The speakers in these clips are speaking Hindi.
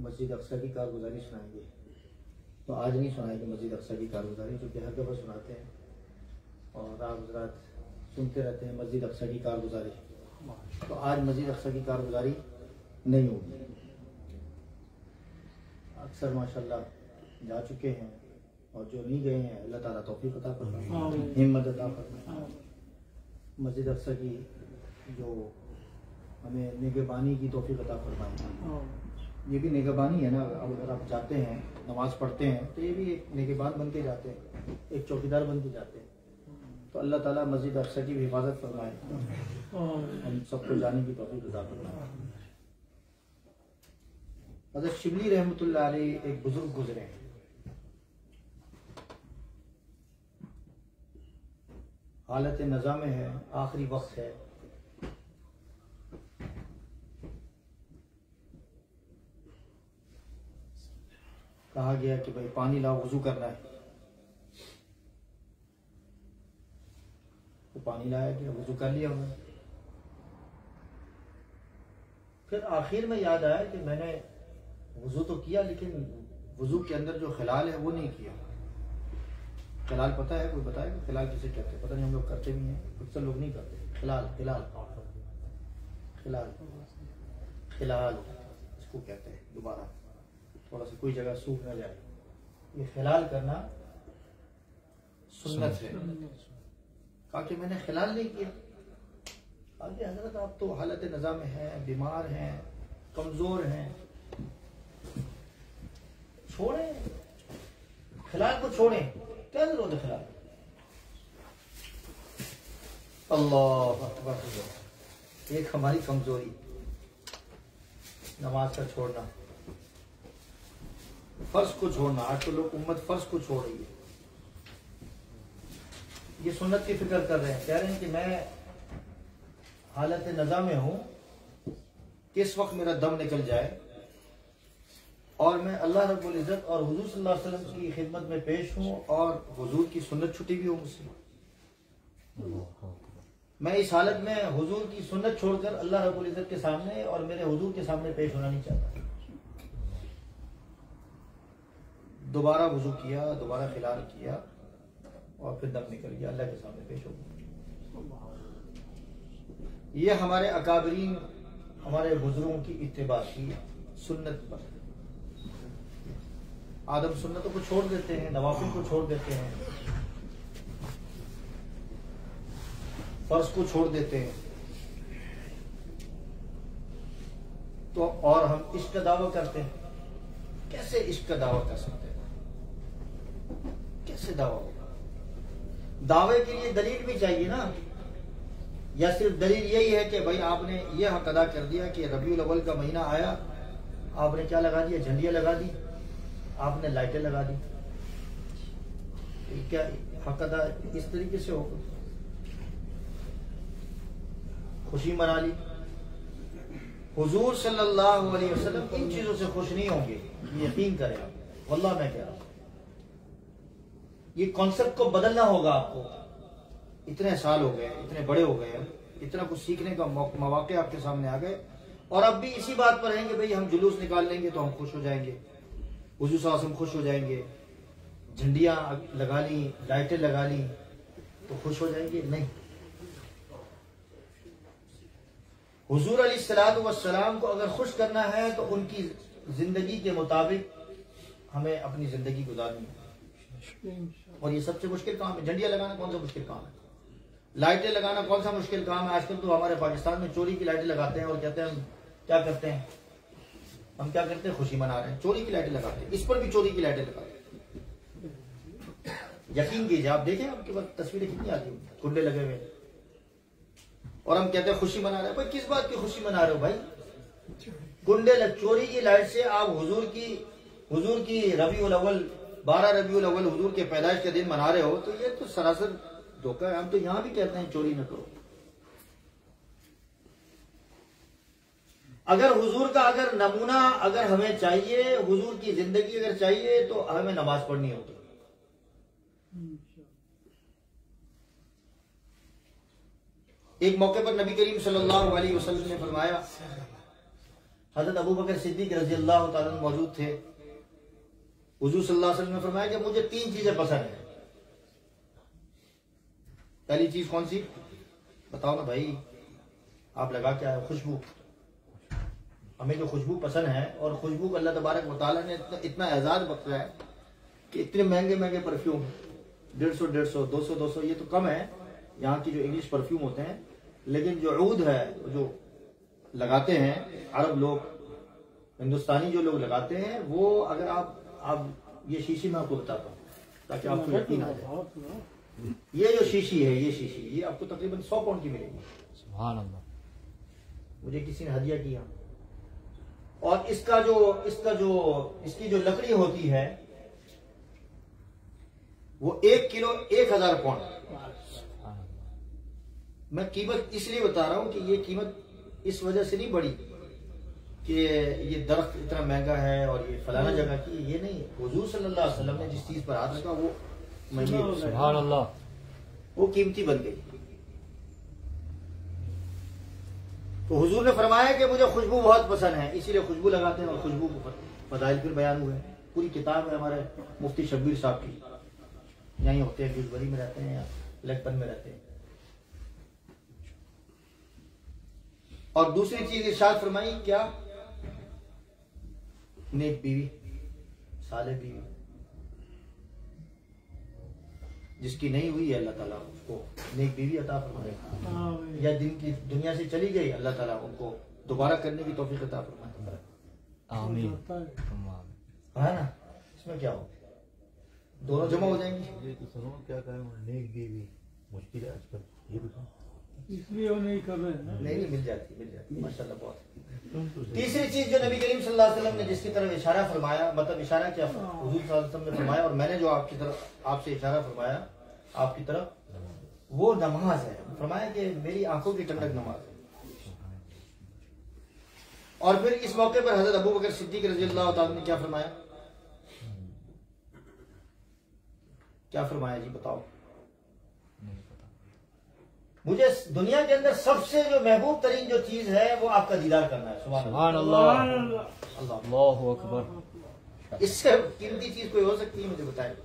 मस्जिद अक्सा की कारगुजारी सुनाएंगे। तो आज नहीं सुनाएंगे मस्जिद अक्सा की कारगुजारी, जो कि हर दफ़ा सुनाते हैं और आप हज़रात सुनते रहते हैं मस्जिद अक्सा की कारगुजारी। तो आज मस्जिद अक्सा की कारगुजारी नहीं होगी। अक्सर माशाल्लाह जा चुके हैं और जो नहीं गए हैं अल्लाह ताला तौफीक अता फरमाए, हिम्मत अता फरमाए। मस्जिद अक्सा की जो हमें निगहबानी की तौफीक अता फरमाए। ये भी निगहबानी है ना, अब अगर आप जाते हैं नमाज पढ़ते हैं तो ये भी एक निगहबान बन के जाते हैं, एक चौकीदार बन के जाते हैं। तो अल्लाह ताला मस्जिद अक्सा की भी हिफाजत फरमाए, हम सबको जाने की तौफीक अता फरमाए। हज़रत शिबली रहमतुल्लाह अलैह एक बुजुर्ग गुजरे हैं। हालत नज़ा में है, आखिरी वक्त है। कहा गया कि भाई पानी लाओ, वुजू करना है। तो पानी लाया गया, वुजू कर लिया उन्होंने। फिर आखिर में याद आया कि मैंने वुजू तो किया लेकिन वुजू के अंदर जो खिलाल है वो नहीं किया। खिलाल पता है, कोई बताएगा खिलाल किसे कहते हैं? पता नहीं, हम लोग करते भी हैं, अक्सर लोग नहीं करते। खिलाल खिलाल खिलाल खिलाल इसको कहते हैं। दोबारा थोड़ा सा कोई जगह सूख ना जाए, ये खिलाल करना सुन्नत है। कहा कि मैंने खिलाल नहीं किया। आगे हजरत आप तो हालत नज़ा में हैं, बीमार हैं, कमजोर हैं, छोड़ें खिलाल को, छोड़ें, क्या जरूरत है खिलाल? अल्लाह अकबर। एक हमारी कमजोरी, नमाज का छोड़ना, फर्ज को छोड़ना। आज तो लोग उम्मत फर्ज को छोड़ रही है। ये सुन्नत की फिक्र कर रहे हैं, कह रहे हैं कि मैं हालत नज़ा में हूं, किस वक्त मेरा दम निकल जाए और मैं अल्लाह रब्बुल इज्जत और हुजूर सल्लल्लाहु अलैहि वसल्लम की खिदमत में पेश हूं और हुजूर की सुन्नत छुटी भी हो मुझसे। मैं इस हालत में हुजूर की सुन्नत छोड़कर अल्लाह रब्बुल इज्जत के सामने और मेरे हुजूर के सामने पेश होना नहीं चाहता। दोबारा वुजू किया, दोबारा खिलाल किया और फिर दम निकल गया, अल्लाह के सामने पेश हो गया। ये हमारे अकाबरीन, हमारे बुजुर्गों की इत्तिबा की सुन्नत पर। आदम सुन्नतों को छोड़ देते हैं, नवाफिल को छोड़ देते हैं, फर्ज को छोड़ देते हैं। तो और हम इश्क का दावा करते हैं। कैसे इश्क का दावा कर सकते हैं? कैसे दावा होगा? दावे के लिए दलील भी चाहिए ना। या सिर्फ दलील यही है कि भाई आपने ये हक अदा कर दिया कि रबीउल अव्वल का महीना आया, आपने क्या लगा दिया? झंडियां लगा दी, आपने लाइटें लगा दी। क्या हक अदा इस तरीके से होगा? खुशी मना ली। हुजूर सल्लल्लाहु अलैहि वसल्लम इन चीजों से खुश नहीं होंगे, यकीन करें आप, वल्लाह मैं कह रहा हूं। ये कॉन्सेप्ट को बदलना होगा आपको। इतने साल हो गए, इतने बड़े हो गए, इतना कुछ सीखने का मौके आपके सामने आ गए और अब भी इसी बात पर रहेंगे भाई हम जुलूस निकाल लेंगे तो हम खुश हो जाएंगे, हुजूर सल्लल्लाहु अलैहि वसल्लम खुश हो जाएंगे, झंडियां लगा ली, लाइटें लगा ली तो खुश हो जाएंगे। नहीं, हुजूर अलैहिस्सलातु वस्सलाम को अगर खुश करना है तो उनकी जिंदगी के मुताबिक हमें अपनी जिंदगी गुजारनी है। और ये सबसे मुश्किल काम है। झंडियां लगाना कौन सा मुश्किल काम है? लाइटें लगाना कौन सा मुश्किल काम है? आजकल तो हमारे पाकिस्तान में चोरी की लाइटें लगाते हैं और कहते हैं हम क्या करते हैं, हम क्या करते हैं, खुशी मना रहे हैं। चोरी की लाइटें लगाते हैं, इस पर भी चोरी की लाइटें लगाते हैं। यकीन कीजिए, आप देखें आपके पास तस्वीरें कितनी आती हैं, कुंडे लगे हुए और हम कहते हैं खुशी मना रहे हैं। भाई किस बात की खुशी मना रहे हो भाई? कुंडे चोरी की लाइट से आप हुजूर की रबीउल अव्वल 12 रबीउल अव्वल हुजूर के पैदाइश के दिन मना रहे हो, तो ये तो सरासर धोखा है। हम तो यहां भी कहते हैं चोरी न करो। अगर हुजूर का अगर नमूना अगर हमें चाहिए, हुजूर की जिंदगी अगर चाहिए तो हमें नमाज पढ़नी होगी। एक मौके पर नबी करीम सल्लल्लाहु अलैहि वसल्लम ने फरमाया हजरत अबू बकर सिद्दीक रज़ी अल्लाह तआला अन्हु मौजूद थे। हुजूर सल्लल्लाहु अलैहि वसल्लम ने फरमाया कि मुझे 3 चीजें पसंद है। पहली चीज कौन सी? बताओ ना भाई, आप लगा के आए। खुशबू। हमें जो खुशबू पसंद है, और खुशबू को अल्लाह तबारक व तआला ने इतना एजाज बख्शा है कि इतने महंगे महंगे परफ्यूम 150, 200 ये तो कम है यहाँ की जो इंग्लिश परफ्यूम होते हैं, लेकिन जो ऊद है जो लगाते हैं अरब लोग, हिंदुस्तानी जो लोग लगाते हैं, वो अगर आप ये शीशी मैं आपको बताता हूँ ताकि आपको यकीन आ जाए। ये जो शीशी है, ये शीशी ये आपको तकरीबन 100 पाउंड की मिलेगी। सुभान अल्लाह। मुझे किसी ने हदिया किया। और इसकी जो लकड़ी होती है वो 1 किलो 1000 पाउंड। मैं कीमत इसलिए बता रहा हूं कि ये कीमत इस वजह से नहीं बढ़ी कि ये दरख्त इतना महंगा है और ये फलाना जगह की, ये नहीं। हुजूर सल्लल्लाहु अलैहि वसल्लम ने जिस चीज पर हाथ रखा वो महंगी, सुभान अल्लाह, वो कीमती बन गई। तो हुजूर ने फरमाया कि मुझे खुशबू बहुत पसंद है, इसीलिए खुशबू लगाते हैं। और खुशबू को फदाइल फिर बयान हुए, पूरी किताब है हमारे मुफ्ती शब्बीर साहब की। यहीं होते हैं, गिलबरी में रहते हैं या लखपत में रहते हैं। और दूसरी चीज इरशाद फरमाई क्या? नेक बीवी, साले बीवी। जिसकी नहीं हुई है अल्लाह ताला उसको नेक बीवी अता फरमाए, या दुनिया से चली गई अल्लाह ताला उनको दोबारा करने की तौफीक अता फरमाए। आमीन। है ना, इसमें क्या हो, दोनों जमा हो जाएंगी। ये तो सुनो क्या कहें, नेक बीवी मुश्किल है आजकल, ये बताओ इसलिए वो नहीं कर रहे हैं। नहीं मिल जाती माशाल्लाह बहुत। तीसरी चीज जो नबी करीम सल्लल्लाहु अलैहि वसल्लम ने जिसकी तरफ इशारा फरमाया, मतलब इशारा क्या हुजूर सल्लल्लाहु अलैहि वसल्लम ने फरमाया और मैंने जो आपकी तरफ आपसे इशारा फरमाया आपकी तरफ, वो नमाज है। फरमाया कि मेरी आंखों की ठंडक नमाज है। और फिर इस मौके पर हजरत अबू बकर सिद्दीक रज़ी अल्लाह तआला ने क्या फरमाया? क्या फरमाया जी बताओ? मुझे दुनिया के अंदर सबसे जो महबूब तरीन जो चीज है वो आपका दीदार करना है। सुभान अल्लाह, अल्लाहु अकबर। इससे कीमती चीज कोई हो सकती है? मुझे बताए।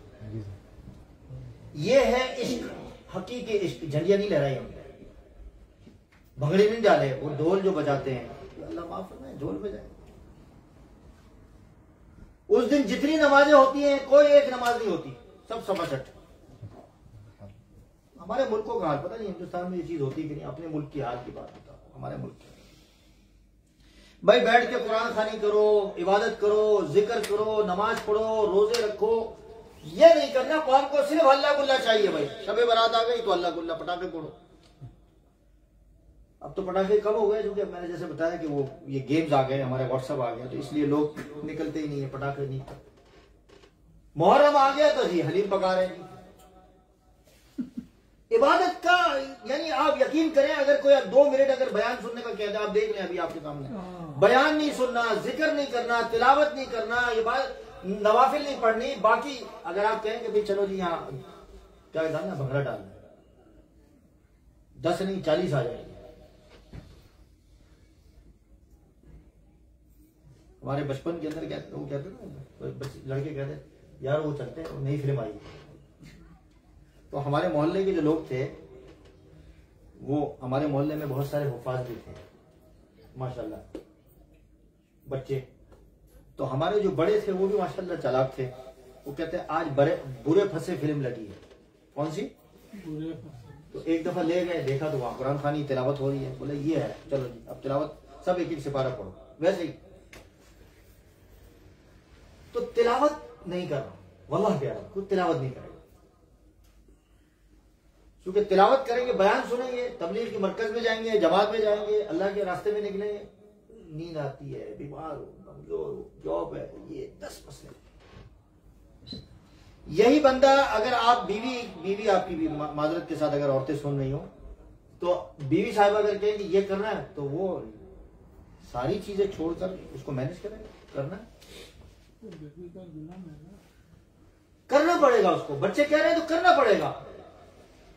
ये है इश्क, हकीकी इश्क। झंडिया नहीं लहराई हमने, भंगड़े नहीं डाले, वो ढोल जो बजाते हैं, अल्लाह माफ करना है, ढोल बजाए। उस दिन जितनी नमाजें होती हैं कोई एक नमाज नहीं होती, सब समाचट। हमारे मुल्कों का हाल पता नहीं, हिंदुस्तान में ये चीज होती कि नहीं। अपने मुल्क की हाल की बात बताओ, हमारे मुल्क की। भाई बैठ के कुरान खानी करो, इबादत करो, जिक्र करो, नमाज पढ़ो, रोजे रखो, ये नहीं करना। कौम को सिर्फ अल्लाह गुल्ला चाहिए। भाई शबे बारात आ गई तो अल्लाह गुल्ला, पटाखे फोड़ो। अब तो पटाखे कम हो गए, क्योंकि मैंने जैसे बताया कि वो ये गेम्स आ गए, हमारे व्हाट्सएप आ गया, तो इसलिए लोग निकलते ही नहीं है, पटाखे नहीं। मुहर्रम आ गया तो जी हलीम पका रहे हैं। इबादत का यानी आप यकीन करें, अगर कोई 2 मिनट अगर बयान सुनने का कहता है, आप देख लें अभी आपके सामने, बयान नहीं सुनना, जिक्र नहीं करना, तिलावत नहीं करना, इबादत नवाफिल नहीं पढ़नी। बाकी अगर आप कहें कि भाई चलो जी यहाँ क्या डालना, भंगड़ा डालना, 10 नहीं 40 आ जाएंगे। हमारे बचपन के अंदर वो कहते ना, लड़के कहते यार वो चलते हैं, नई फिल्म आई। तो हमारे मोहल्ले के जो लोग थे, वो हमारे मोहल्ले में बहुत सारे हुफाज भी थे माशाल्लाह, बच्चे। तो हमारे जो बड़े थे वो भी माशाल्लाह चालाक थे। वो कहते हैं आज बुरे फंसे फिल्म लगी है। कौन सी? बुरे फंसे। तो एक दफा ले गए, देखा तो वहां कुरान खानी तिलावत हो रही है। बोले ये है, चलो जी अब तिलावत, सब एक एक सिपारा पढ़ो। वैसे ही तो तिलावत नहीं कर रहा, वल्लाह कह रहा हूं, कुछ तिलावत नहीं करेगा। क्योंकि तिलावत करेंगे, बयान सुनेंगे, तबलीग के मरकज में जाएंगे, जमात में जाएंगे, अल्लाह के रास्ते में निकलेंगे, नींद आती है, बीमार हो, कमजोर हो, जॉब है, ये 10 मसले। यही बंदा अगर आप बीवी आपकी भी माजरत के साथ अगर औरतें सुन रही हो, तो बीवी साहब अगर कहेंगे ये करना है, तो वो सारी चीजें छोड़कर उसको मैनेज करना करना पड़ेगा उसको। बच्चे कह रहे हैं तो करना पड़ेगा।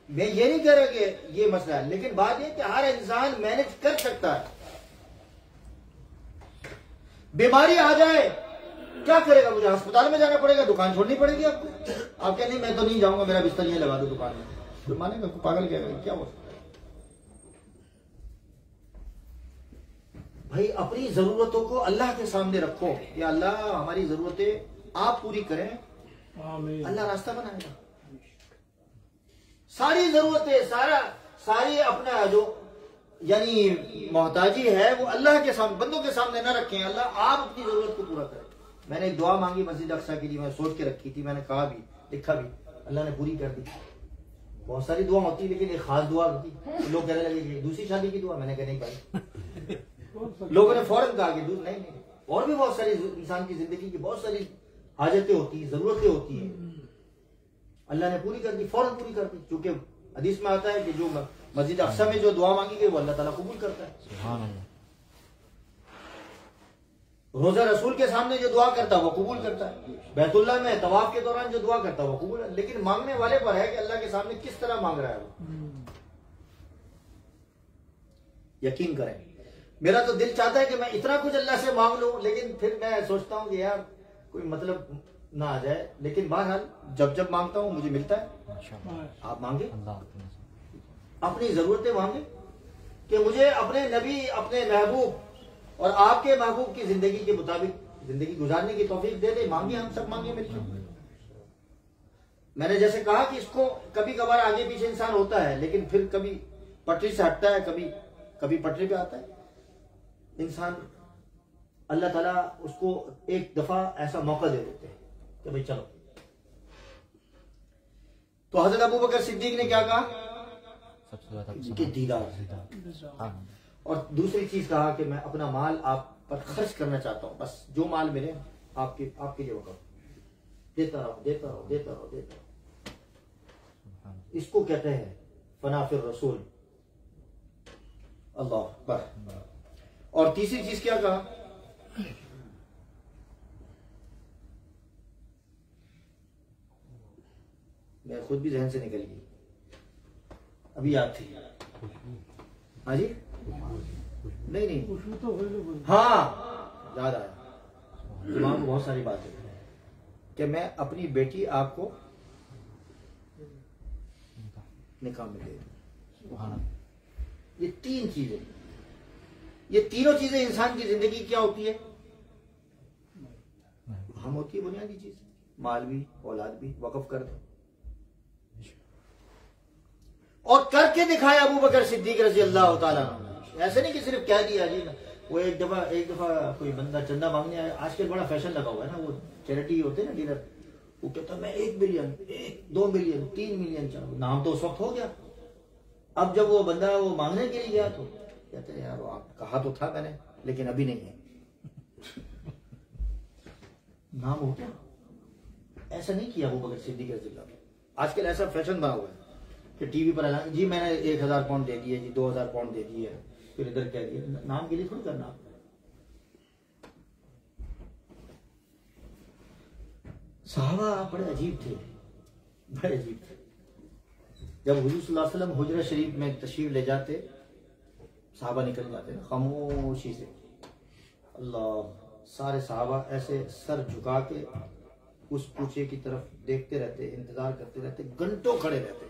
मैं ये नहीं कह रहा कि ये मसला है, लेकिन बात यह कि हर इंसान मैनेज कर सकता है। बीमारी आ जाए क्या करेगा? मुझे अस्पताल में जाना पड़ेगा, दुकान छोड़नी पड़ेगी आपको। आप कहें नहीं मैं तो नहीं जाऊंगा, मेरा बिस्तर यहीं लगा दो दुकान में, तो मानेगा? पागल कहेगा क्या हो? भाई अपनी जरूरतों को अल्लाह के सामने रखो, या अल्लाह हमारी जरूरतें आप पूरी करें, अल्लाह रास्ता बनाएगा। सारी जरूरतें सारी अपना जो यानी मोहताजी है वो अल्लाह के सामने, बंदों के सामने न रखें। अल्लाह आप अपनी जरूरत को पूरा करें। मैंने एक दुआ मांगी मस्जिद अक्सा के लिए, मैं सोच के रखी थी, मैंने कहा भी, लिखा भी, अल्लाह ने पूरी कर दी। बहुत सारी दुआ होती है लेकिन एक खास दुआ होती है। लोग कहने लगे कि दूसरी शादी की दुआ, मैंने कहा नहीं भाई। लोगों ने फौरन कहा कि नहीं, और भी बहुत सारी इंसान की जिंदगी की बहुत सारी हाजतें होती है, जरूरतें होती है, अल्लाह ने पूरी कर दी, फौरन पूरी कर दी। क्योंकि हदीस में आता है कि जो मस्जिद अक्सा में जो दुआ मांगी गई वो अल्लाह ताला कबूल करता है। सुभान अल्लाह। रोजा रसूल के सामने जो दुआ करता है वो कबूल करता है। बैतुल्लाह में तवाफ के दौरान जो दुआ करता है वो कबूल है। लेकिन मांगने वाले पर है कि अल्लाह के सामने किस तरह मांग रहा है वो। यकीन करें, मेरा तो दिल चाहता है कि मैं इतना कुछ अल्लाह से मांग लूं, लेकिन फिर मैं सोचता हूं कि यार कोई मतलब ना आ जाए। लेकिन बहरहाल जब मांगता हूं मुझे मिलता है। आप मांगे, अपनी जरूरतें मांगे कि मुझे अपने नबी, अपने महबूब और आपके महबूब की जिंदगी के मुताबिक जिंदगी गुजारने की तौफीक दे दे। मांगे, हम सब मांगे मिलकर। मैंने जैसे कहा कि इसको कभी कभार आगे पीछे इंसान होता है, लेकिन फिर कभी पटरी से हटता है, कभी पटरी पे आता है इंसान। अल्लाह ताला उसको एक दफा ऐसा मौका दे देते हैं कि भाई चलो। तो हजरत अबू बकर सिद्दीक ने क्या कहा? सबसे ज्यादा दीदार। और दूसरी चीज कहा कि मैं अपना माल आप पर खर्च करना चाहता हूं, बस जो माल मिले आपके लिए वक़्फ़, देता रहो। इसको कहते हैं फनाफिर रसूल। अल्लाह अकबर। और तीसरी चीज क्या कहा? मैं खुद भी जहन से निकल गई, अभी याद थी। हाँ जी, नहीं, हाँ याद आया, दिमाग में बहुत सारी बातें कि मैं अपनी बेटी आपको निकाह में दे दूं। ये तीन चीजें, ये तीनों चीजें इंसान की जिंदगी क्या होती है? हम होती है बुनियादी चीज, माल भी औलाद भी वक़्फ़ कर दे। और करके दिखाया अबू बकर सिद्दीक रज़ी अल्लाह ताला। ऐसे नहीं कि सिर्फ कह दिया जी। वो एक दफा कोई बंदा चंदा मांगने आया, आजकल बड़ा फैशन लगा हुआ है ना, वो चैरिटी होते हैं ना डीलर, वो कहता मैं 1 बिलियन, 2 बिलियन, 3 मिलियन चाहूँ। नाम तो उस वक्त हो गया। अब जब वो बंदा वो मांगने के लिए गया तो कहते हैं यार आप कहा तो था मैंने, लेकिन अभी नहीं है। नाम हो गया। ऐसा नहीं किया अबू बकर सिद्दीक रज़ी अल्लाह। आजकल ऐसा फैशन बना हुआ है कि टीवी पर ऐलान, जी मैंने 1000 पाउंड दे दिए, जी 2000 पाउंड दे दिए, फिर इधर कह दिया। नाम के लिए थोड़ी करना। सहाबा बड़े अजीब थे, बड़े अजीब थे। जब हुजूर सल्लल्लाहु अलैहि वसल्लम हुजरा शरीफ में तशरीफ ले जाते, सहाबा निकल जाते ना खामोशी से। अल्लाह, सारे सहाबा ऐसे सर झुका के उस पूछे की तरफ देखते रहते, इंतजार करते रहते, घंटों खड़े रहते।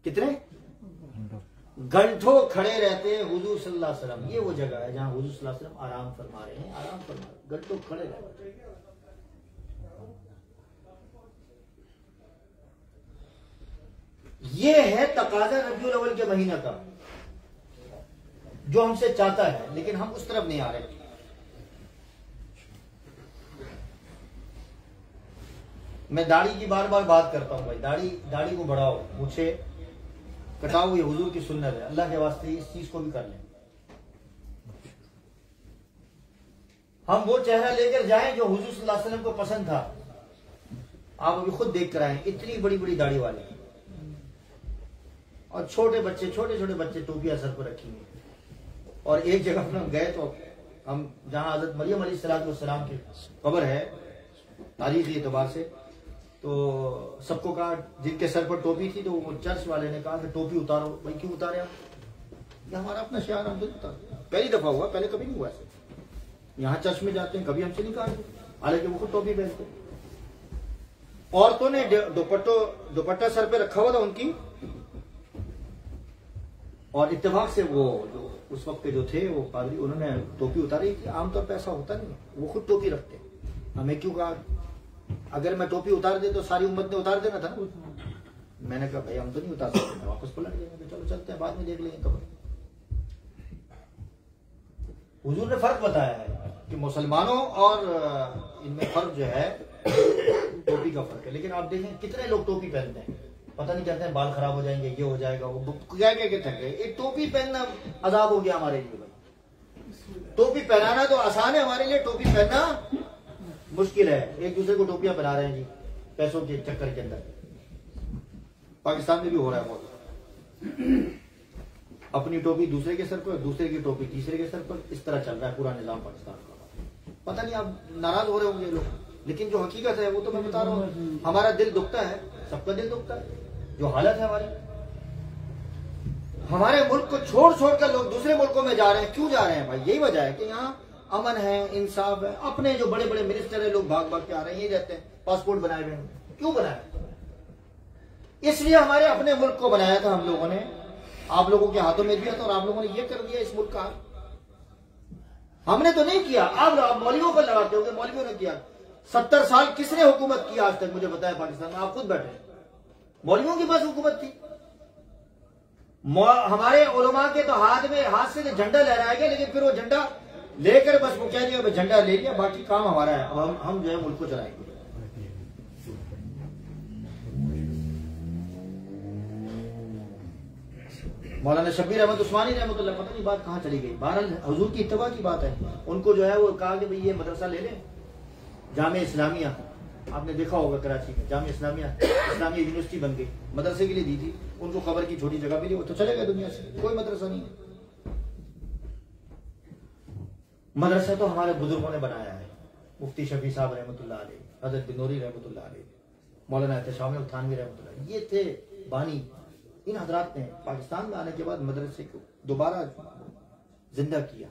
कितने घंटों खड़े रहते हैं हुजूर सल्लल्लाहु अलैहि वसल्लम। ये वो जगह है जहां हुजूर सल्लल्लाहु अलैहि वसल्लम आराम फरमा रहे हैं, आराम फरमा रहे, घंटों खड़े रहते हैं। ये है तकाजा रबीउल अव्वल के महीना का, जो हमसे चाहता है, लेकिन हम उस तरफ नहीं आ रहे। मैं दाढ़ी की बार बार बात करता हूं भाई, दाढ़ी को बढ़ाओ, मुझे कटाओ, ये हुजूर की सुन्नत है। अल्लाह के वास्ते इस चीज को भी कर लें। हम वो चेहरा लेकर जाएं जो हुजूर सल्लल्लाहु अलैहि वसल्लम को पसंद था। आप अभी खुद देख कर आए, इतनी बड़ी बड़ी दाढ़ी वाले, और छोटे छोटे बच्चे टोपियां सर पर रखी हुई। और एक जगह पर हम गए तो हम जहां हजरत मरियम अलैहिस्सलाम की कब्र है, तारीखी एतबार से, तो सबको कहा जिनके सर पर टोपी थी, तो वो चर्च वाले ने कहा कि टोपी उतारो। भाई क्यों उतारे आप? ये हमारा अपना शियार, हम तो उतार। पहली दफा हुआ, पहले कभी नहीं हुआ ऐसे। यहाँ चर्च में जाते हैं, कभी हमसे नहीं काटते, हालांकि वो खुद टोपी पहनते। औरतों ने दुपट्टा सर पे रखा हुआ था उनकी, और इत्तेफाक से वो जो उस वक्त के जो थे वो पादरी, उन्होंने टोपी उतारी कि आमतौर पर ऐसा होता नहीं है, वो खुद टोपी रखते। हमें क्यों कहा, अगर मैं टोपी उतार दे तो सारी उम्मत ने उतार देना था ना। मैंने कहा भाई हम तो नहीं उतार सकते, वापस पलट जाएंगे, चलो चलते हैं, बाद में देख लेंगे कब। हुजूर ने फर्क बताया है कि मुसलमानों और इनमें फर्क जो है टोपी का फर्क है। लेकिन आप देखें कितने लोग टोपी पहनते हैं, पता नहीं कहते हैं बाल खराब हो जाएंगे, ये हो जाएगा, वो क्या क्या कहते हैं। एक टोपी पहनना अजाब हो गया हमारे लिए भाई। टोपी पहनाना तो आसान है हमारे लिए, टोपी पहनना मुश्किल है। एक दूसरे को टोपियां पहना रहे हैं जी पैसों के चक्कर के अंदर। पाकिस्तान में भी हो रहा है बहुत, अपनी टोपी दूसरे के सर पर, दूसरे की टोपी तीसरे के सर पर, इस तरह चल रहा है पूरा निजाम पाकिस्तान का। पता नहीं आप नाराज हो रहे होंगे लोग, लेकिन जो हकीकत है वो तो मैं बता रहा हूँ। हमारा दिल दुखता है, सबका दिल दुखता है जो हालत है हमारी। हमारे मुल्क को छोड़ छोड़कर लोग दूसरे मुल्कों में जा रहे हैं। क्यों जा रहे हैं भाई? यही वजह है कि यहाँ अमन है, इंसाफ है। अपने जो बड़े बड़े मिनिस्टर है लोग भाग भाग के आ रहे हैं, ये रहते हैं, पासपोर्ट बनाए हुए हैं। क्यों बनाए? इसलिए हमारे अपने मुल्क को बनाया था हम लोगों ने, आप लोगों के हाथों में दिया था, और आप लोगों ने ये कर दिया इस मुल्क का। हमने तो नहीं किया, आप मौलवियों को लगाते होंगे, मौलवियों ने किया। 70 साल किसने हुकूमत की आज तक? मुझे बताया पाकिस्तान में, आप खुद बैठे, मौलवियों के पास हुकूमत थी। हमारे उलमा के तो हाथ से झंडा लहराया गया, लेकिन फिर वो झंडा लेकर बस वो कह दिया झंडा ले लिया, बाकी काम हमारा है, अब हम जो है मुल्क को चलाएंगे। मौलाना शब्बीर अहमद उस्मानी रहमतुल्लाह, पता नहीं बात कहाँ चली गई। बहरहाल हुजूर की इत्तबा की बात है। उनको जो है वो कहा कि भाई ये मदरसा ले लें, जामिया इस्लामिया, आपने देखा होगा कराची में जामिया इस्लामिया, इस्लामिया यूनिवर्सिटी बन गई, मदरसे के लिए दी थी उनको, खबर की छोटी जगह मिली, वो तो चले गए दुनिया से, कोई मदरसा नहीं है। मदरसा तो हमारे बुजुर्गों ने बनाया है, मुफ्ती शफी साहब रहमतुल्लाह अलैह, हजरत बिनूरी रहमतुल्लाह अलैह, मौलाना एहतशाम थानवी रहमतुल्लाह, ये थे बानी। इन हजरात ने पाकिस्तान में आने के बाद मदरसे को दोबारा जिंदा किया,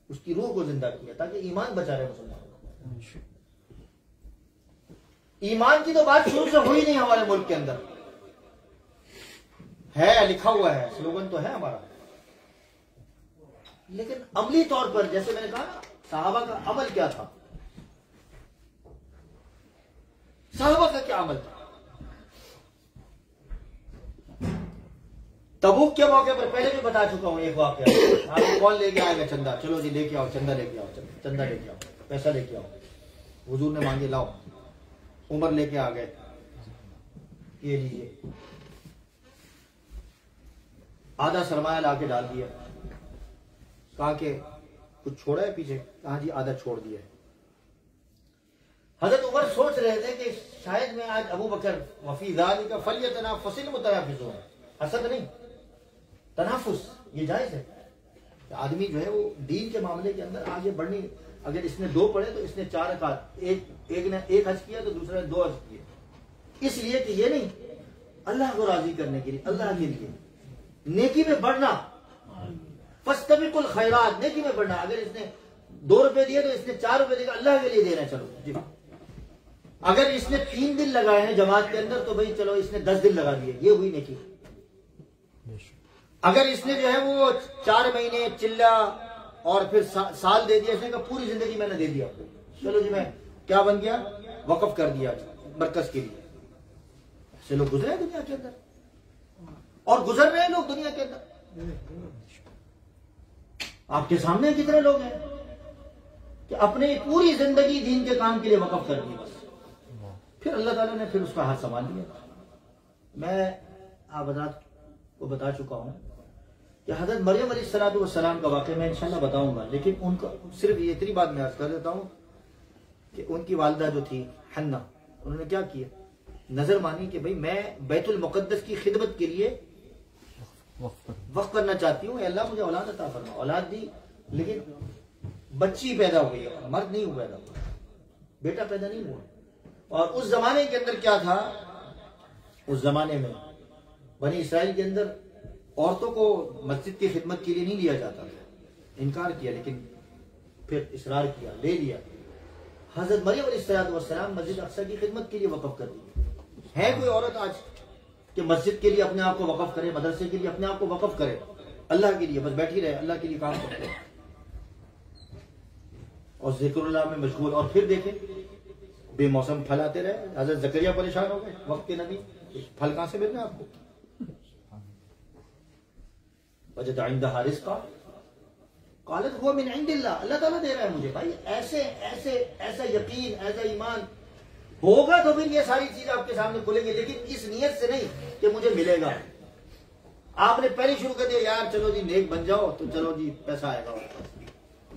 उसकी रूह को जिंदा किया, ताकि ईमान बचा रहे मुसलमानों को। ईमान की तो बात शुरू से हुई नहीं हमारे मुल्क के अंदर, है लिखा हुआ है, स्लोगन तो है हमारा, लेकिन अमली तौर पर, जैसे मैंने कहा, सहाबा का अमल क्या था? सहाबा का क्या अमल था? तबूक के मौके पर पहले भी बता चुका हूं एक वाकया। आपको कौन लेके आएगा चंदा? चलो जी लेके आओ, चंदा लेके आओ, चंदा लेके आओ, पैसा लेके आओ। हुजूर ने मांगे, लाओ। उमर लेके आ गए, ये लीजिए, आधा सरमाया लाके डाल दिया। कहा कि कुछ छोड़ा है पीछे? कहा जी आधा छोड़ दिया है। हजरत उमर सोच रहे थे कि शायद मैं आज अबू बकर वफी ज़ालिका फलियतनाफसिल मुतनाफिसून, हसद नहीं, तनाफुस, ये जायज है। आदमी जो है वो दीन के मामले के अंदर आगे बढ़नी, अगर इसने 2 पढ़े तो इसने 4 का, एक ने 1 हज किया तो दूसरा ने 2 हज किए, इसलिए कि ये नहीं, अल्लाह को राजी करने के लिए, अल्लाह के लिए नेकी में बढ़ना, फस्तबिकुल खैरात, नेकी में बढ़ना। अगर इसने 2 रुपए दिए तो इसने 4 रुपए देगा, अल्लाह के लिए दे रहे हैं, चलो जी। अगर इसने 3 दिन लगाए हैं जमात के अंदर तो भाई चलो इसने 10 दिन लगा दिए, ये हुई नेकी। अगर इसने जो है वो 4 महीने चिल्ला और फिर साल दे दिया, इसने कहा पूरी जिंदगी मैंने दे दिया आपको, चलो जी मैं क्या बन गया, वक्फ कर दिया मरकज के लिए। ऐसे लोग गुजरे दुनिया के अंदर, और गुजर रहे हैं लोग दुनिया के अंदर। आपके सामने कितने लोग हैं कि अपने पूरी जिंदगी दीन के काम के लिए वक्फ कर दी, बस फिर अल्लाह ताला ने फिर उसका हाथ संभाल लिया। मैं आप हज़रात को बता चुका हूं कि हज़रत मरियम अलैहिस्सलाम का वाक़या मैं इंशाल्लाह बताऊंगा, लेकिन उनका सिर्फ ये इतनी बात मैं अर्ज कर देता हूं कि उनकी वालिदा जो थी हन्ना, उन्होंने क्या किया, नजर मानी कि भाई मैं बैतुल मुक़द्दस की खिदमत के लिए वक्फ करना चाहती हूँ, अल्लाह मुझे औलाद अता फरमा। औलाद दी, लेकिन बच्ची पैदा हो गई, मर्द नहीं पैदा हुआ, बेटा पैदा नहीं हुआ। और उस जमाने के अंदर क्या था, उस जमाने में बनी इसराइल के अंदर औरतों को मस्जिद की खिदमत के लिए नहीं लिया जाता था, इनकार किया। लेकिन फिर इसरार किया, ले लिया। हजरत मरियम अलैहिस्सलाम मस्जिद अक्सा की खिदमत के लिए वक़फ़ कर दी। है कोई औरत आज कि मस्जिद के लिए अपने आप को वक़फ़ करे, मदरसे के लिए अपने आप को वक़फ़ करे, अल्लाह के लिए बस बैठी रहे, अल्लाह के लिए काम करते और ज़िक्रुल्लाह में मशगूल। और फिर देखें बेमौसम फल आते रहे। हजरत ज़करिया परेशान हो गए, वक्त के नबी, फल कहां से मिल रहे हैं आपको? वजद इंदहा रिज़्क़ा क़ालत हुवा मिन इंदिल्लाह, अल्लाह ताला दे रहा है मुझे। भाई ऐसे ऐसे ऐसा यकीन, ऐसा ईमान होगा तो फिर ये सारी चीज आपके सामने खुलेंगी, लेकिन इस नियत से नहीं कि मुझे मिलेगा। आपने पहले शुरू कर दिया, यार चलो जी नेक बन जाओ तो चलो जी पैसा आएगा।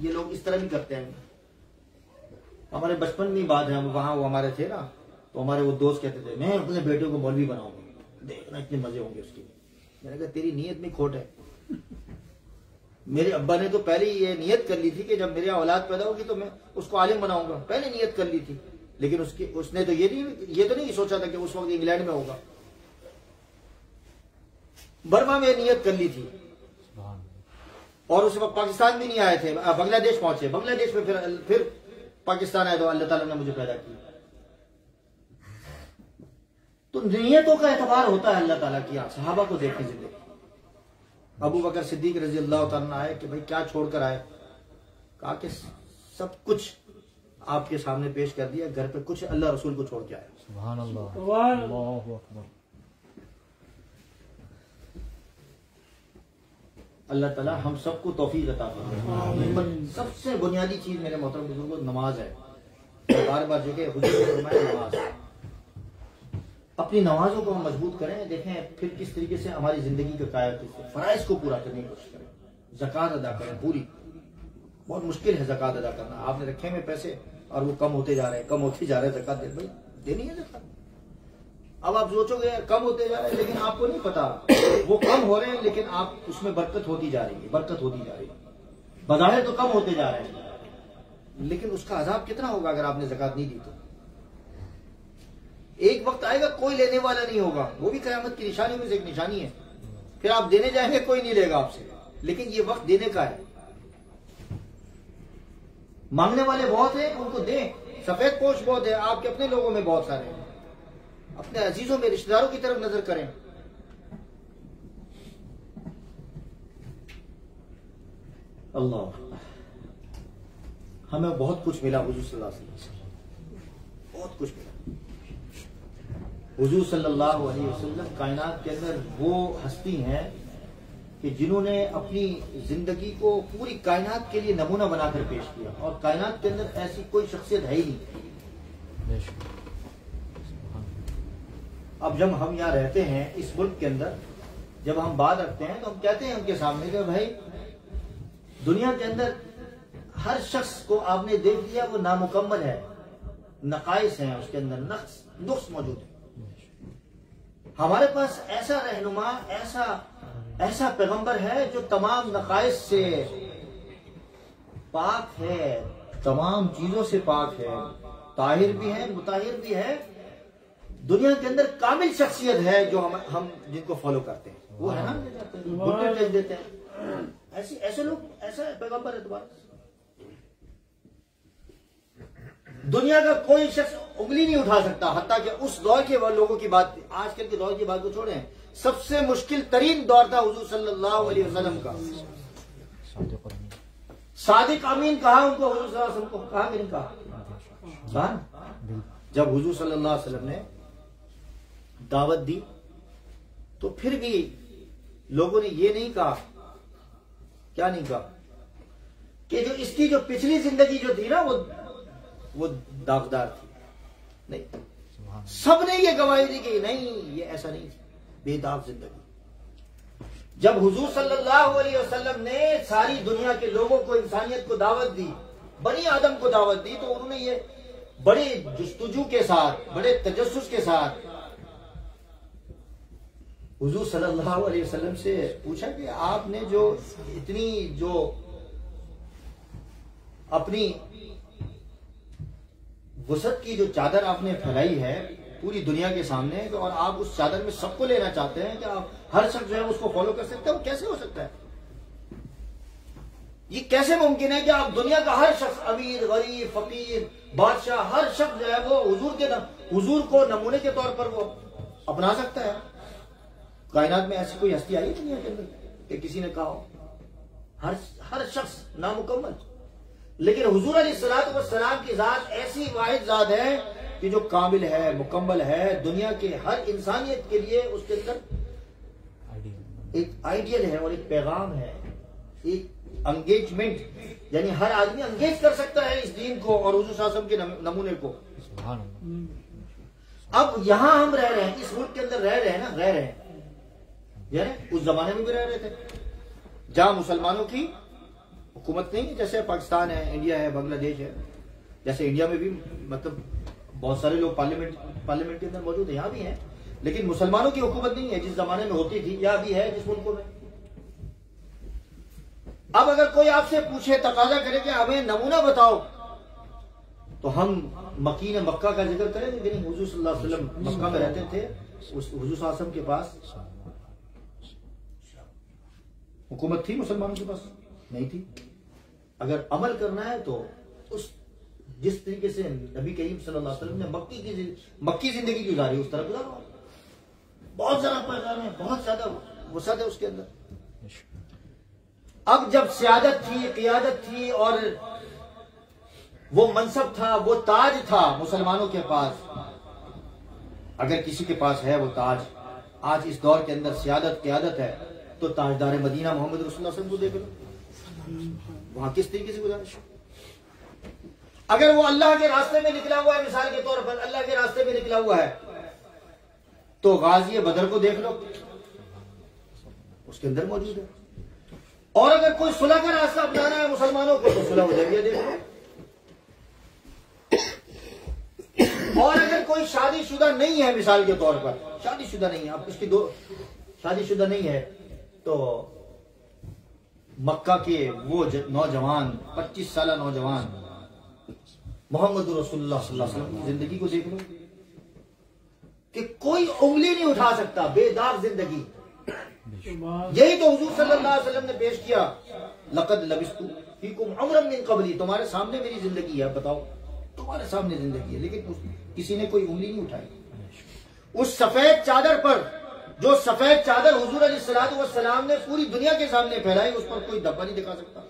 ये लोग इस तरह भी करते हैं। हमारे बचपन में बात है, वहां वो हमारे थे ना, तो हमारे वो दोस्त कहते थे मैं अपने बेटे को मौलवी बनाऊंगा, देखना इतने मजे होंगे उसके। मैंने कहा तेरी नीयत में खोट है। मेरे अब्बा ने तो पहले ही ये नियत कर ली थी कि जब मेरी औलाद पैदा होगी तो मैं उसको आलिम बनाऊंगा, पहले नियत कर ली थी। लेकिन उसने तो ये तो नहीं सोचा था कि उस वक्त इंग्लैंड में होगा। बर्मा में नियत कर ली थी और उस वक्त पाकिस्तान भी नहीं आए थे, बांग्लादेश पहुंचे। बांग्लादेश में फिर पाकिस्तान आए तो अल्लाह ताला ने मुझे पैदा किया। तो नियतों का एतबार होता है अल्लाह ताला की। सहाबा को देखें जिंदगी। अबू बकर सिद्दीक रजी अल्लाह तआला आए कि भाई क्या छोड़कर आए? कहा कि सब कुछ आपके सामने पेश कर दिया, घर पे कुछ अल्लाह रसूल को छोड़ के आया। सुभान अल्लाह, अल्लाहु अकबर। अल्लाह ताला हम सबको तौफीक अता फरमाए। सबसे बुनियादी चीज मेरे मोहतरम बुजुर्गों नमाज है। बार बार जगह हुजूर ने फरमाया नमाज। अपनी नमाजों को हम मजबूत करें। देखें फिर किस तरीके से हमारी जिंदगी का कायद, फराइज को पूरा करने की कोशिश करें। ज़कात अदा करें पूरी। बहुत मुश्किल है ज़कात अदा करना। आपने रखे में पैसे और वो कम होते जा रहे हैं, कम होते जा रहे हैं। ज़कात भाई देनी है ज़कात। अब आप सोचोगे कम होते जा रहे हैं, लेकिन आपको नहीं पता वो कम हो रहे हैं, लेकिन आप उसमें बरकत होती जा रही है, बरकत होती जा रही है। बज़ाहिर तो कम होते जा रहे हैं, लेकिन उसका अजाब कितना होगा अगर आपने ज़कात नहीं दी तो। एक वक्त आएगा कोई लेने वाला नहीं होगा। वो भी क़यामत की निशानी में से एक निशानी है। फिर आप देने जाएंगे कोई नहीं लेगा आपसे, लेकिन ये वक्त देने का है। मांगने वाले बहुत हैं, उनको दें। सफेद पोश बहुत है, आपके अपने लोगों में बहुत सारे हैं। अपने अजीजों में रिश्तेदारों की तरफ नजर करें। अल्लाह, हमें बहुत कुछ मिला हुजूर सल्लल्लाहु अलैहि वसल्लम, बहुत कुछ मिला। हुजूर सल्लल्लाहु अलैहि वसल्लम कायनात के अंदर वो हस्ती हैं कि जिन्होंने अपनी जिंदगी को पूरी कायनात के लिए नमूना बनाकर पेश किया, और कायनात के अंदर ऐसी कोई शख्सियत है ही नहीं। अब जब हम यहाँ रहते हैं इस मुल्क के अंदर, जब हम बात रखते हैं तो हम कहते हैं उनके सामने कि भाई दुनिया के अंदर हर शख्स को आपने देख लिया वो नामुकम्मल है, नकाइस हैं उसके अंदर, नुक्स मौजूद है। हमारे पास ऐसा रहनुमा, ऐसा पैगंबर है जो तमाम नकाइस से पाक है, तमाम चीजों से पाक है, ताहिर भी है, मुताहिर भी है। दुनिया के अंदर कामिल शख्सियत है जो हम जिनको फॉलो करते हैं, वो है ना, घुटने टेक देते हैं। ऐसे लोग, ऐसा पैगंबर है दोबारा। दुनिया का कोई शख्स उंगली नहीं उठा सकता, हत्ता कि उस दौर के लोगों की बात, आजकल के दौर की बात को छोड़ें। सबसे मुश्किल तरीन दौर था हुजूर सल्लल्लाहु अलैहि वसल्लम का। सादिक अमीन कहा उनको, हुजूर सल्लल्लाहु अलैहि वसल्लम को कहा कि नहीं कहा? जब हुजूर सल्लल्लाहु अलैहि वसल्लम ने दावत दी तो फिर भी लोगों ने ये नहीं कहा, क्या नहीं कहा, कि जो इसकी जो पिछली जिंदगी जो थी ना वो दागदार थी। नहीं, सबने ये गवाही दी कि नहीं, ये ऐसा नहीं थी, बेदाग जिंदगी। जब हुजूर सल्लल्लाहु अलैहि वसल्लम ने सारी दुनिया के लोगों को, इंसानियत को दावत दी, बनी आदम को दावत दी, तो उन्होंने ये बड़े जुस्तजू के साथ, बड़े तजस्सुस के साथ हुजूर सल्लल्लाहु अलैहि वसल्लम से पूछा कि आपने जो इतनी जो अपनी वसत की जो चादर आपने फैलाई है पूरी दुनिया के सामने, और आप उस चादर में सबको लेना चाहते हैं कि आप हर शख्स जो है उसको फॉलो कर सकते हैं, वो कैसे हो सकता है? ये कैसे मुमकिन है कि आप दुनिया का हर शख्स, अमीर, गरीब, फकीर, बादशाह, हर शख्स जो है वो हुजूर को नमूने के तौर पर वो अपना सकता है। कायनात में ऐसी कोई हस्ती आई है दुनिया के अंदर कि किसी ने कहा हो? हर शख्स नामुकम्मल, लेकिन हुजूर अलैहिस्सलातु वस्सलाम की जात ऐसी वाहिद जात है कि जो कामिल है, मुकम्मल है, दुनिया के हर इंसानियत के लिए उसके अंदर एक आइडियल है और एक पैगाम है, एक एंगेजमेंट, यानी हर आदमी एंगेज कर सकता है इस दीन को और हुजूर सल्लल्लाहु अलैहि वसल्लम के नमूने को। अब यहां हम रह रहे हैं, इस मुल्क के अंदर रह रहे हैं ना, रह रहे हैं, यानी उस जमाने में भी रह रहे थे जहां मुसलमानों की हुकूमत नहीं है, जैसे पाकिस्तान है, इंडिया है, बांग्लादेश है। जैसे इंडिया में भी मतलब बहुत सारे लोग पार्लियामेंट के अंदर मौजूद है, यहाँ भी है, लेकिन मुसलमानों की हुकूमत नहीं है जिस जमाने में होती थी, या भी है जिस मुल्कों में। अब अगर कोई आपसे पूछे, तकाजा करे कि हमें नमूना बताओ, तो हम मकीन मक्का का जिक्र करेंगे कि नहीं, हुजूर सल्लल्लाहु अलैहि वसल्लम मक्का में रहते थे, उस हुजूर सल्लल्लाहु अलैहि वसल्लम के पास हुकूमत थी, मुसलमानों के पास नहीं थी। अगर अमल करना है तो उस जिस तरीके से नबी करीम सल्लल्लाहु अलैहि वसल्लम ने मक्की जिंदगी गुजारी उस तरह गुजारो। बहुत ज्यादा पैगाम है, बहुत ज्यादा वसअत है उसके अंदर। अब जब सियादत थी, क़ियादत थी और वो मनसब था, वो ताज था मुसलमानों के पास, अगर किसी के पास है वो ताज, आज इस दौर के अंदर सियादत क़ियादत है, तो ताजदार मदीना मोहम्मद रसूलुल्लाह सल्लल्लाहु अलैहि वसल्लम को देख लो, वहां किस तरीके से गुजारिश। अगर वो अल्लाह के रास्ते में निकला हुआ है, मिसाल के तौर पर अल्लाह के रास्ते में निकला हुआ है, तो गाजी बदर को देख लो, उसके अंदर मौजूद है। और अगर कोई सुलह का रास्ता अपनाना है मुसलमानों को, तो सुलह हुदैबिया देख लो। और अगर कोई शादीशुदा नहीं है, मिसाल के तौर पर शादीशुदा नहीं है, आप उसकी दो शादीशुदा नहीं है, तो मक्का के वो नौजवान, 25 साल नौजवान मोहम्मद रसूलुल्लाह सल्लल्लाहु अलैहि वसल्लम की जिंदगी को देख लो कि कोई उंगली नहीं उठा सकता, बेदाग जिंदगी। यही तो हुजूर सल्लल्लाहु अलैहि वसल्लम ने पेश किया, लक़द लबिस्तु फीकुम उम्रन मिन क़बली, तुम्हारे सामने मेरी जिंदगी है, बताओ तुम्हारे सामने जिंदगी है, लेकिन किसी ने कोई उंगली नहीं उठाई। उस सफेद चादर पर, जो सफेद चादर हुजूर अलैहिस्सलातु वस्सलाम ने पूरी दुनिया के सामने फैलाई, उस पर कोई धब्बा नहीं दिखा सकता।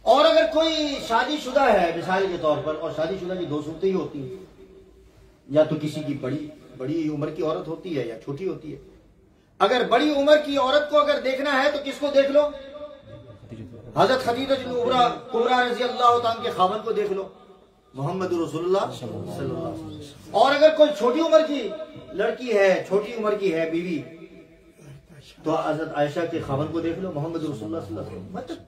और अगर कोई शादीशुदा है मिसाल के तौर पर, और शादीशुदा की दो सूरतें ही होती हैं, या तो किसी की बड़ी उम्र की औरत होती है या छोटी होती है। अगर बड़ी उम्र की औरत को अगर देखना है तो किसको देख लो, हजरत खदीजा कुबरा रज़ी अल्लाह तआला के खामन को देख लो, मोहम्मद रसूलुल्लाह सल्लल्लाहु अलैहि वसल्लम। और अगर कोई छोटी उम्र की लड़की है, छोटी उम्र की है बीवी, तो हजरत आयशा के खामन को देख लो, मोहम्मद रसूलुल्लाह सल्लल्लाहु अलैहि वसल्लम। मतलब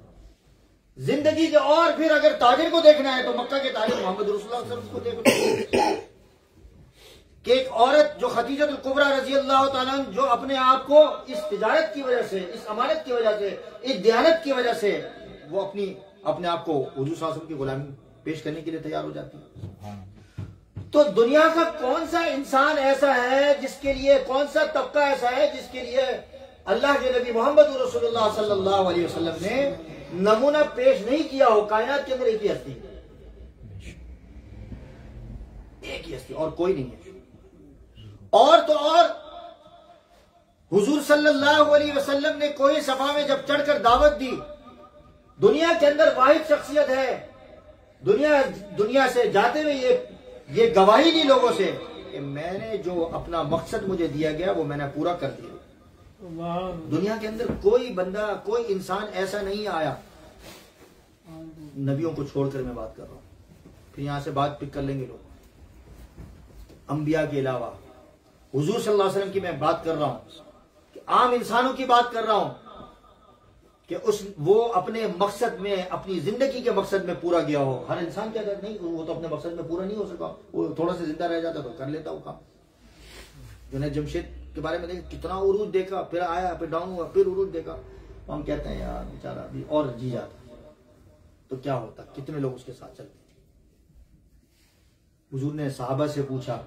जिंदगी के, और फिर अगर ताजिर को देखना है तो मक्का के ताजिर मोहम्मद रसूलुल्लाह सल्लल्लाहु अलैहि वसल्लम को देख लो कि एक औरत जो खदीजतुल कुबरा रज़ी अल्लाह तआला अन्हा, जो अपने आप को इस तिजारत की वजह से, इस अमानत की वजह से, इस दयानत की वजह से वो अपने आप को हुजूर सल्लल्लाहु अलैहि वसल्लम की गुलामी पेश करने के लिए तैयार हो जाती है। तो दुनिया का कौन सा इंसान ऐसा है जिसके लिए, कौन सा तबका ऐसा है जिसके लिए अल्लाह के नबी मोहम्मद रसूलुल्लाह सल्लल्लाहु अलैहि वसल्लम ने नमूना पेश नहीं किया हो? कायनात के अंदर एक ही हस्ती, एक ही हस्ती, और कोई नहीं है। और तो और हुजूर सल्लल्लाहु अलैहि वसल्लम ने कोई सफा में जब चढ़कर दावत दी, दुनिया के अंदर वाहिद शख्सियत है, दुनिया से जाते हुए ये गवाही दी लोगों से कि मैंने जो अपना मकसद मुझे दिया गया वो मैंने पूरा कर दिया। दुनिया के अंदर कोई बंदा, कोई इंसान ऐसा नहीं आया, नबियों को छोड़कर मैं बात कर रहा हूं, फिर यहां से बात पिक कर लेंगे लोग, अंबिया के अलावा हुजूर सल्लल्लाहु अलैहि वसल्लम की मैं बात कर रहा हूं, कि आम इंसानों की बात कर रहा हूं कि वो अपने मकसद में, अपनी जिंदगी के मकसद में पूरा गया हो। हर इंसान क्या कहता नहीं, वो तो अपने मकसद में पूरा नहीं हो सका, वो थोड़ा सा जिंदा रह जाता तो कर लेता वो काम। जुनैद जमशेद के बारे में देखा, कितना उरूज देखा, फिर आया, फिर डाउन हुआ, फिर उरूज देखा, हम कहते हैं यार बेचारा अभी और जी जाता तो क्या होता, कितने लोग उसके साथ चलते। हुजूर ने सहाबा से पूछा,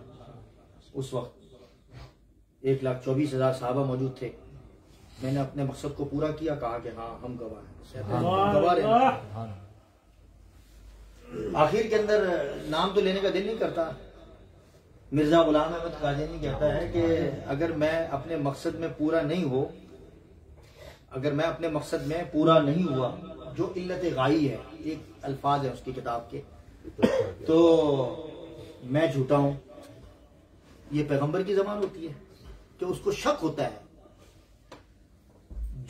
उस वक्त 1,24,000 सहाबा मौजूद थे, मैंने अपने मकसद को पूरा किया, कहा कि हाँ हम गवाह हैं, गवाह रहे। आखिर के अंदर नाम तो लेने का दिल नहीं करता। मिर्जा गुलाम अहमद कादियानी कहता है कि अगर मैं अपने मकसद में पूरा नहीं हो, अगर मैं अपने मकसद में पूरा नहीं हुआ, जो इल्लत गाई है, एक अल्फाज है उसकी किताब के, तो मैं झूठा हूं। ये पैगंबर की जबान होती है कि उसको शक होता है।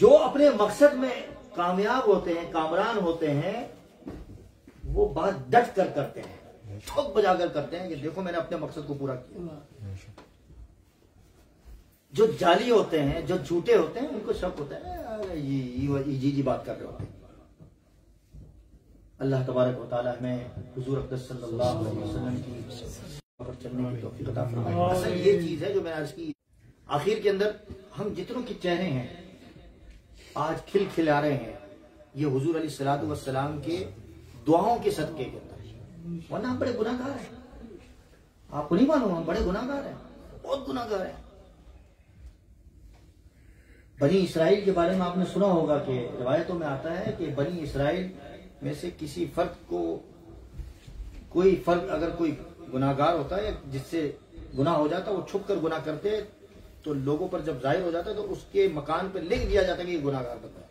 जो अपने मकसद में कामयाब होते हैं, कामरान होते हैं, वो बात डट कर करते हैं, ठोक बजाकर करते हैं कि देखो मैंने अपने मकसद को पूरा किया। जो जाली होते हैं, जो झूठे होते हैं, उनको शक होता है ये जी बात कर रहे होते हैं। अल्लाह तबारक व तआला हमें हुजूर अक़दस सल्लल्लाहु अलैहि वसल्लम की पर चलने की तौफीक अता फरमाए। असल ये चीज है जो मैंने अर्ज की। आखिर के अंदर हम जितनों के चेहरे हैं आज खिल खिला रहे हैं, ये हुजूर अलैहिस्सलातु वस्सलाम के दुआओं के सदके के अंदर, वरना हम बड़े गुनाहगार हैं। आपको नहीं मालूम, हम बड़े गुनाहगार हैं, बहुत गुनाहगार हैं। बनी इसराइल के बारे में आपने सुना होगा कि रिवायतों में आता है कि बनी इसराइल में से किसी फर्द को, कोई फर्द अगर कोई गुनाहगार होता है, जिससे गुनाह हो जाता, वो छुप कर गुनाह करते, तो लोगों पर जब जाहिर हो जाता तो उसके मकान पर लिख दिया जाता कि ये गुनाहगार बंदा है।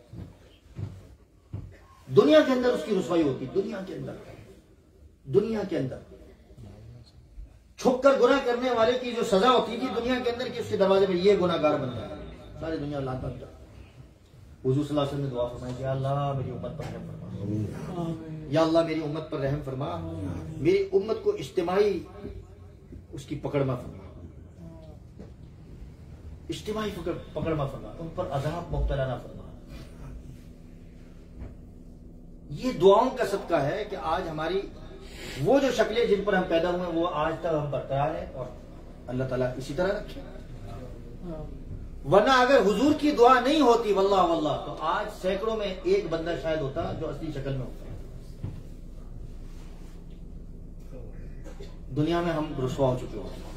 दुनिया के अंदर उसकी रुसवाई होती, दुनिया के अंदर, दुनिया के अंदर छुप कर गुनाह करने वाले की जो सजा होती थी दुनिया के अंदर कि उसके दरवाजे पर ये गुनाहगार बंदा है, सारी दुनिया लात बन जाती। हुजूर सल्लल्लाहु अलैहि वसल्लम ने दुआ फरमाई कि या अल्लाह मेरी उम्मत पर रहम फरमा, या अल्लाह मेरी उम्मत पर रहम फरमा, मेरी उम्मत को इज्तिमाई उसकी पकड़ में फरमा, इज्तिमाई पकड़ में फरमा, उन पर अज़ाब मुब्तला ना फरमा। ये दुआओं का सदका है कि आज हमारी वो जो शक्लें जिन पर हम पैदा हुए वो आज तक हम बरकरार है, और अल्लाह ताला इसी तरह रखे। वरना अगर हुजूर की दुआ नहीं होती वल्लाह वल्लाह, तो आज सैकड़ों में एक बंदा शायद होता जो असली शक्ल में होता। दुनिया में हम रुसवा हो चुके होते।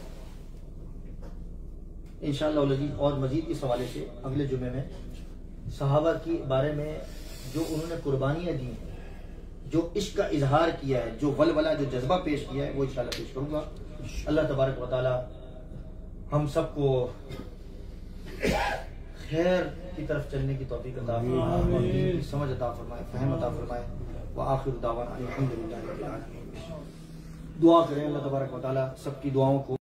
इंशाअल्लाह लजीज और मजीद इस हवाले से अगले जुमे में सहाबा के बारे में जो उन्होंने कुर्बानियां दी हैं, जो इश्क का इजहार किया है, जो वलवला, जो जज्बा पेश किया है, वो इंशाअल्लाह पेश करूंगा। अल्लाह तबारक व तआला हम सबको खैर की तरफ चलने की तौफीक अता फरमाए, समझ अता फरमाए, फहम अता फरमाए। व आखिर दावाना अल्हम्दुलिल्लाहि रब्बिल आलमीन। दुआ करें अल्लाह तबारक व तआला सबकी दुआओं को